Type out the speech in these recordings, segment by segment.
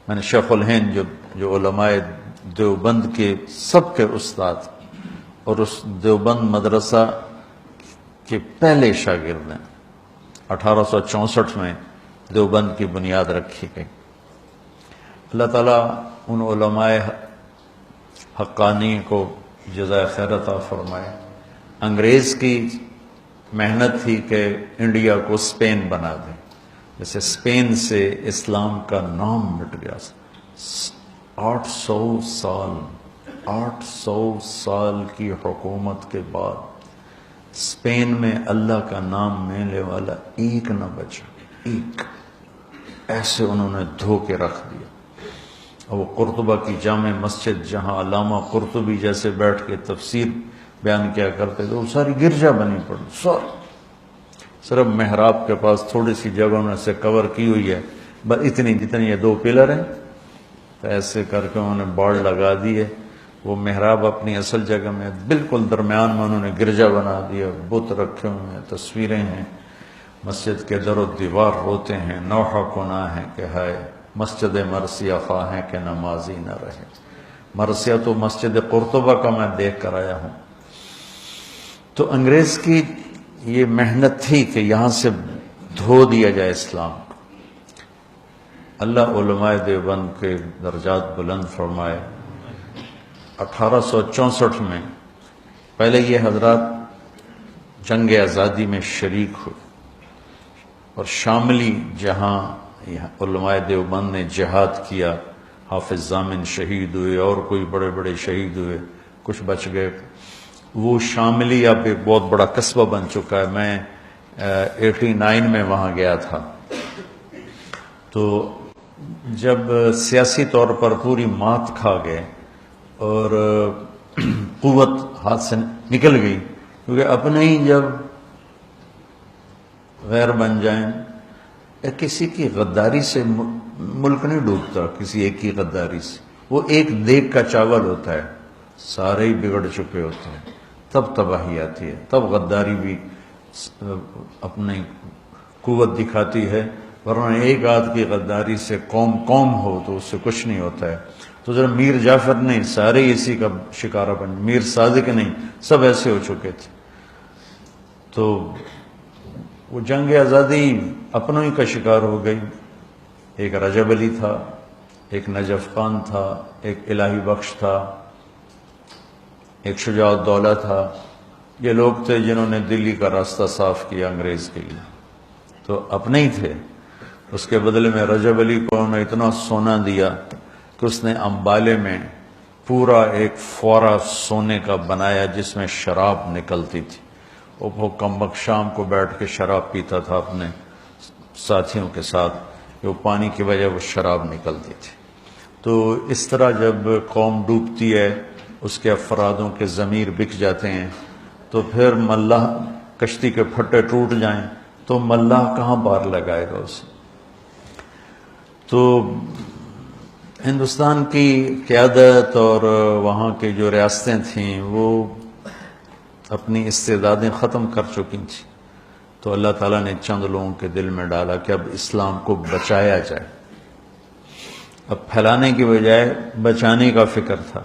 میں نے شیخ الہند جو علماء دیوبند کے سب کے استاد اور اس دیوبند مدرسہ کے پہلے شاگرد ہیں، 1864 میں دیوبند کی بنیاد رکھی گئی۔ اللہ تعالیٰ ان علماء حقانی کو جزائے خیر عطا فرمائے۔ انگریز کی محنت تھی کہ انڈیا کو اسپین بنا دیں، جیسے اسپین سے اسلام کا نام مٹ گیا۔ 800 سال کی حکومت کے بعد اسپین میں اللہ کا نام لینے والا ایک نہ بچا، ایک۔ ایسے انہوں نے دھو کے رکھ دیا۔ اور وہ قرطبہ کی جامع مسجد جہاں علامہ قرطبی جیسے بیٹھ کے تفسیر بیان کیا کرتے تھے، وہ ساری گرجا بنی پڑی، صرف محراب کے پاس تھوڑی سی جگہ انہوں نے سے کور کی ہوئی ہے، بس اتنی جتنی یہ 2 پلر ہیں، تو ایسے کر کے انہوں نے باڑ لگا دی ہے۔ وہ محراب اپنی اصل جگہ میں بالکل درمیان میں انہوں نے گرجا بنا دیا، بت رکھے ہوئے ہیں، تصویریں ہیں، مسجد کے در و دیوار روتے ہیں، نوحہ کنا ہے کہ ہائے مسجد مرثیہ خواہ ہے کہ نمازی نہ رہے۔ مرثیہ تو مسجد قرطبہ کا میں دیکھ کر آیا ہوں۔ تو انگریز کی یہ محنت تھی کہ یہاں سے دھو دیا جائے اسلام کو۔ اللہ علماء دیوبند کے درجات بلند فرمائے۔ 1864 میں پہلے یہ حضرات جنگ آزادی میں شریک ہوئے، اور شاملی جہاں علماء دیوبند نے جہاد کیا، حافظ ضامن شہید ہوئے اور کوئی بڑے بڑے شہید ہوئے، کچھ بچ گئے۔ وہ شاملی اب ایک بہت بڑا قصبہ بن چکا ہے۔ میں 89 میں وہاں گیا تھا، تو جب سیاسی طور پر پوری مات کھا گئے اور قوت ہاتھ سے نکل گئی، کیونکہ اپنے ہی جب غیر بن جائیں، کسی کی غداری سے ملک نہیں ڈوبتا، کسی ایک کی غداری سے۔ وہ ایک دیگ کا چاول ہوتا ہے، سارے ہی بگڑ چکے ہوتے ہیں، تب تباہی آتی ہے، تب غداری بھی اپنی قوت دکھاتی ہے، ورنہ ایک آدھ کی غداری سے قوم ہو تو اس سے کچھ نہیں ہوتا ہے۔ تو ذرا میر جعفر نہیں، سارے اسی کا شکارہ بن، میر صادق نہیں، سب ایسے ہو چکے تھے۔ تو وہ جنگ آزادی اپنوں ہی کا شکار ہو گئی۔ ایک رجب علی تھا، ایک نجف خان تھا، ایک الہی بخش تھا، ایک شجاع الدولہ تھا۔ یہ لوگ تھے جنہوں نے دلی کا راستہ صاف کیا انگریز کے لیے، تو اپنے ہی تھے۔ اس کے بدلے میں رجب علی کو انہوں نے اتنا سونا دیا کہ اس نے امبالے میں پورا ایک فورا سونے کا بنایا جس میں شراب نکلتی تھی۔ وہ کمبک شام کو بیٹھ کے شراب پیتا تھا اپنے ساتھیوں کے ساتھ، وہ پانی کی وجہ وہ شراب نکلتی تھی۔ تو اس طرح جب قوم ڈوبتی ہے، اس کے افرادوں کے ضمیر بک جاتے ہیں، تو پھر ملاح کشتی کے پھٹے ٹوٹ جائیں تو ملاح کہاں پار لگائے گا اسے؟ تو ہندوستان کی قیادت اور وہاں کی جو ریاستیں تھیں وہ اپنی استعدادیں ختم کر چکی تھیں، تو اللہ تعالیٰ نے چند لوگوں کے دل میں ڈالا کہ اب اسلام کو بچایا جائے۔ اب پھیلانے کی بجائے بچانے کا فکر تھا۔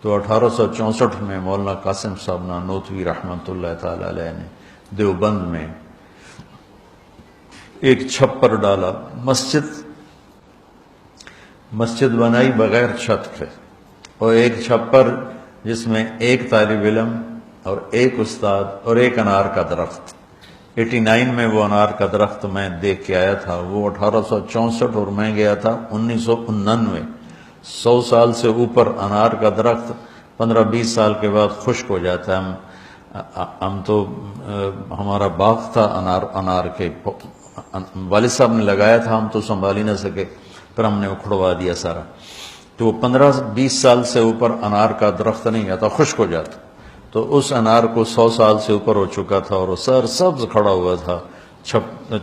تو 1864 میں مولانا قاسم صاحب نانوتوی رحمۃ اللہ تعالی علیہ نے دیوبند میں ایک چھپر ڈالا، مسجد بنائی بغیر چھت کے، اور ایک چھپر جس میں ایک طالب علم اور ایک استاد اور ایک انار کا درخت۔ 89 میں وہ انار کا درخت میں دیکھ کے آیا تھا، وہ 1864 اور میں گیا تھا 1999۔ 100 سال سے اوپر انار کا درخت 15-20 سال کے بعد خشک ہو جاتا ہے۔ ہم تو ہمارا باغ تھا انار کے، والد صاحب نے لگایا تھا، ہم تو سنبھال ہی نہ سکے، پھر ہم نے اکھڑوا دیا سارا۔ تو وہ 15-20 سال سے اوپر انار کا درخت نہیں آتا، خشک ہو جاتا۔ تو اس انار کو 100 سال سے اوپر ہو چکا تھا اور وہ سر سبز کھڑا ہوا تھا۔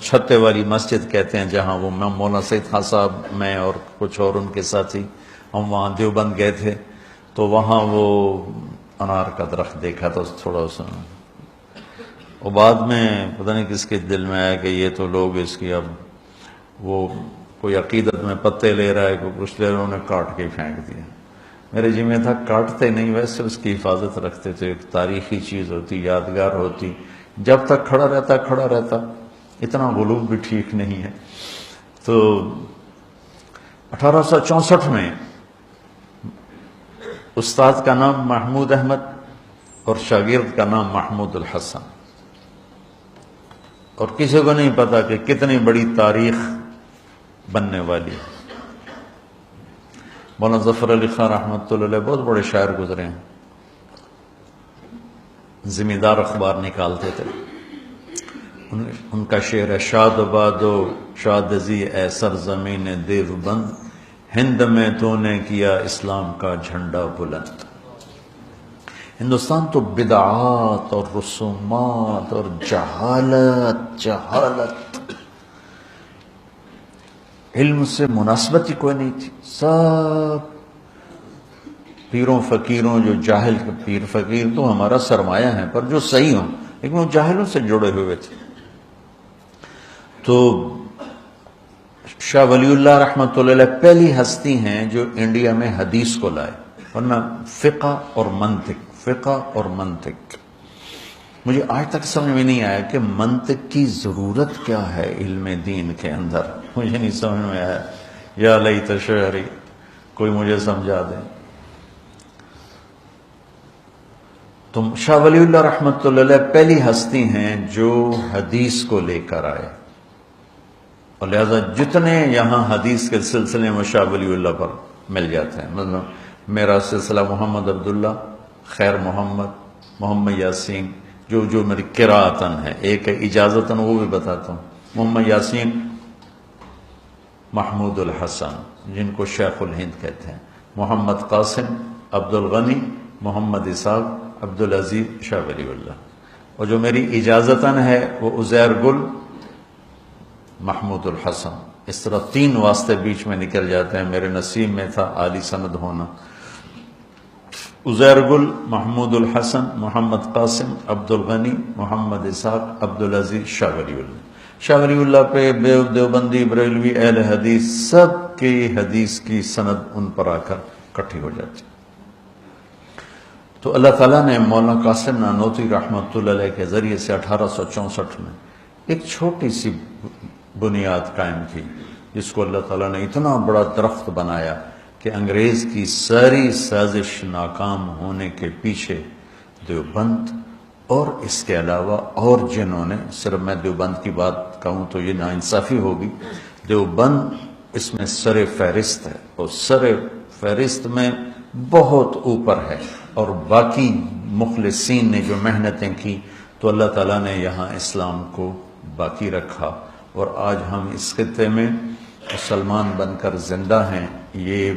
چھتے والی مسجد کہتے ہیں جہاں وہ مولانا سید خان صاحب، میں اور کچھ اور ان کے ساتھی، ہم وہاں دیوبند گئے تھے، تو وہاں وہ انار کا درخت دیکھا تھا تھوڑا سا۔ اور بعد میں پتہ نہیں کس کے دل میں آیا کہ یہ تو لوگ اس کی اب وہ کوئی عقیدت میں پتے لے رہا ہے، کوئی کچھ لے رہا ہے، انہیں کاٹ کے پھینک دیا۔ میرے ذمہ تھا کاٹتے نہیں، ویسے اس کی حفاظت رکھتے تھے، ایک تاریخی چیز ہوتی، یادگار ہوتی، جب تک کھڑا رہتا، اتنا غلو بھی ٹھیک نہیں ہے۔ تو 1864 میں استاد کا نام محمود احمد اور شاگرد کا نام محمود الحسن، اور کسی کو نہیں پتا کہ کتنی بڑی تاریخ بننے والی ہے۔ مولانا ظفر علی خان رحمۃ اللہ علیہ بہت بڑے شاعر گزرے ہیں، ذمہ دار اخبار نکالتے تھے۔ ان کا شعر ہے: شاد بادو شادزی اے سرزمین دیوبند، ہند میں تو نے کیا اسلام کا جھنڈا بلند۔ ہندوستان تو بدعات اور رسومات اور جہالت علم سے مناسبت ہی کوئی نہیں تھی۔ سب پیروں فقیروں، جو جاہل، پیر فقیر تو ہمارا سرمایہ ہے، پر جو صحیح ہوں، لیکن وہ جاہلوں سے جڑے ہوئے تھے۔ تو شاہ ولی اللہ رحمۃ اللہ علیہ پہلی ہستی ہیں جو انڈیا میں حدیث کو لائے، ورنہ فقہ اور منطق مجھے آج تک سمجھ میں نہیں آیا کہ منطق کی ضرورت کیا ہے علم دین کے اندر، مجھے نہیں سمجھ میں آیا۔ یا لیت شعری، کوئی مجھے سمجھا دے۔ تو شاہ ولی اللہ رحمۃ اللہ علیہ پہلی ہستی ہیں جو حدیث کو لے کر آئے، اور لہذا جتنے یہاں حدیث کے سلسلے میں شاہ ولی اللہ پر مل جاتے ہیں، مطلب میرا سلسلہ محمد عبداللہ، خیر محمد یاسین، جو میری قراءتن ہے، ایک ہے اجازتن، وہ بھی بتاتا ہوں۔ محمد یاسین، محمود الحسن جن کو شیخ الہند کہتے ہیں، محمد قاسم، عبد الغنی، محمد اسحاق، عبدالعزیز، شاہ ولی اللہ، اور جو میری اجازتن ہے وہ عزیر گل، محمود الحسن۔ اس طرح 3 واسطے بیچ میں نکل جاتے ہیں، میرے نصیب میں تھا عالی سند ہونا۔ عزیر گل، محمود الحسن، محمد قاسم، عبد الغنی، محمد اسحاق، عبدالعزیز، شاہ ولی اللہ۔ شاہ ولی اللہ پہ دیوبندی، بریلوی، اہل حدیث سب کی حدیث کی سند ان پر آ کر کٹھی ہو جاتی۔ تو اللہ تعالیٰ نے مولانا قاسم نانوتوی رحمۃ اللہ علیہ کے ذریعے سے 1864 میں ایک چھوٹی سی بنیاد قائم کی، جس کو اللہ تعالیٰ نے اتنا بڑا درخت بنایا کہ انگریز کی ساری سازش ناکام ہونے کے پیچھے دیوبند اور اس کے علاوہ اور جنہوں نے، صرف میں دیوبند کی بات کہوں تو یہ ناانصافی ہوگی، دیوبند اس میں سر فہرست ہے، اور سر فہرست میں بہت اوپر ہے، اور باقی مخلصین نے جو محنتیں کی تو اللہ تعالیٰ نے یہاں اسلام کو باقی رکھا، اور آج ہم اس خطے میں مسلمان بن کر زندہ ہیں۔ یہ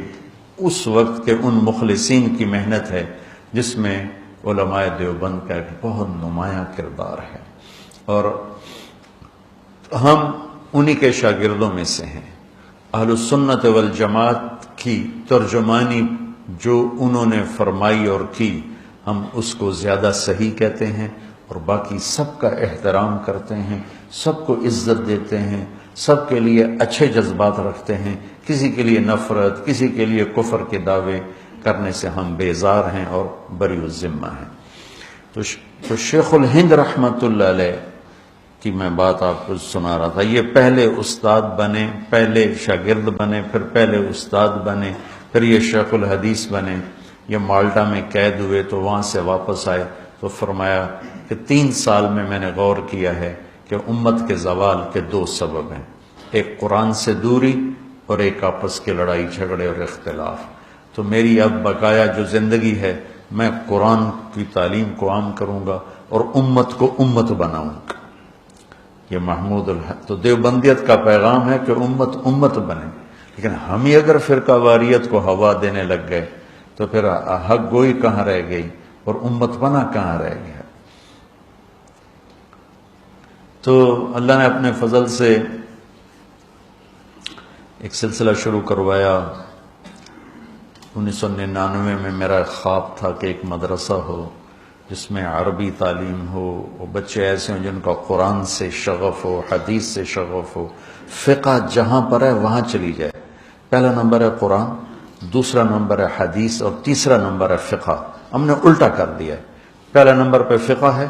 اس وقت کے ان مخلصین کی محنت ہے جس میں علماء دیوبند کا ایک بہت نمایاں کردار ہے، اور ہم انہی کے شاگردوں میں سے ہیں۔ اہل السنت والجماعت کی ترجمانی جو انہوں نے فرمائی اور کی، ہم اس کو زیادہ صحیح کہتے ہیں، اور باقی سب کا احترام کرتے ہیں، سب کو عزت دیتے ہیں، سب کے لیے اچھے جذبات رکھتے ہیں، کسی کے لیے نفرت، کسی کے لیے کفر کے دعوے کرنے سے ہم بیزار ہیں اور بری الذمہ ہیں۔ تو شیخ الہند رحمۃ اللہ علیہ کی میں بات آپ کو سنا رہا تھا، یہ پہلے استاد بنے، پہلے شاگرد بنے، پھر پہلے استاد بنے، پھر یہ شیخ الحدیث بنے۔ یہ مالٹا میں قید ہوئے تو وہاں سے واپس آئے تو فرمایا کہ 3 سال میں نے غور کیا ہے کہ امت کے زوال کے 2 سبب ہیں، ایک قرآن سے دوری اور ایک آپس کے لڑائی جھگڑے اور اختلاف۔ تو میری اب بقایا جو زندگی ہے، میں قرآن کی تعلیم کو عام کروں گا اور امت کو امت بناؤں گا۔ یہ محمود تو دیوبندیت کا پیغام ہے کہ امت امت بنے، لیکن ہم ہی اگر فرقہ واریت کو ہوا دینے لگ گئے تو پھر حق گوئی کہاں رہ گئی اور امت بنا کہاں رہ گیا۔ تو اللہ نے اپنے فضل سے ایک سلسلہ شروع کروایا۔ 1999 میں میرا خواب تھا کہ ایک مدرسہ ہو، جس میں عربی تعلیم ہو، وہ بچے ایسے ہوں جن کا قرآن سے شغف ہو، حدیث سے شغف ہو، فقہ جہاں پر ہے وہاں چلی جائے۔ پہلا نمبر ہے قرآن، دوسرا نمبر ہے حدیث، اور تیسرا نمبر ہے فقہ۔ ہم نے الٹا کر دیا ہے، پہلا نمبر پہ فقہ ہے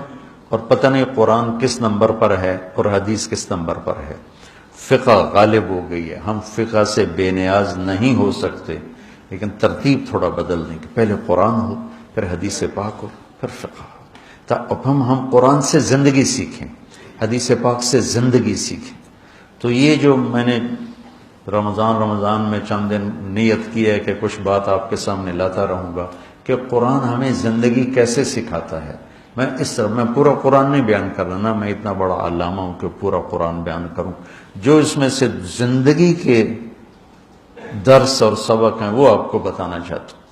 اور پتہ نہیں قرآن کس نمبر پر ہے اور حدیث کس نمبر پر ہے۔ فقہ غالب ہو گئی ہے، ہم فقہ سے بے نیاز نہیں ہو سکتے، لیکن ترتیب تھوڑا بدل دیں کہ پہلے قرآن ہو، پھر حدیث پاک ہو، پھر فقہ ہو، تاکہ ہم قرآن سے زندگی سیکھیں، حدیث پاک سے زندگی سیکھیں۔ تو یہ جو میں نے رمضان میں چند دن نیت کی ہے کہ کچھ بات آپ کے سامنے لاتا رہوں گا کہ قرآن ہمیں زندگی کیسے سکھاتا ہے۔ میں پورا قرآن نہیں بیان کر رہا نا، میں اتنا بڑا علامہ ہوں کہ پورا قرآن بیان کروں، جو اس میں سے زندگی کے درس اور سبق ہیں وہ آپ کو بتانا چاہتا ہوں۔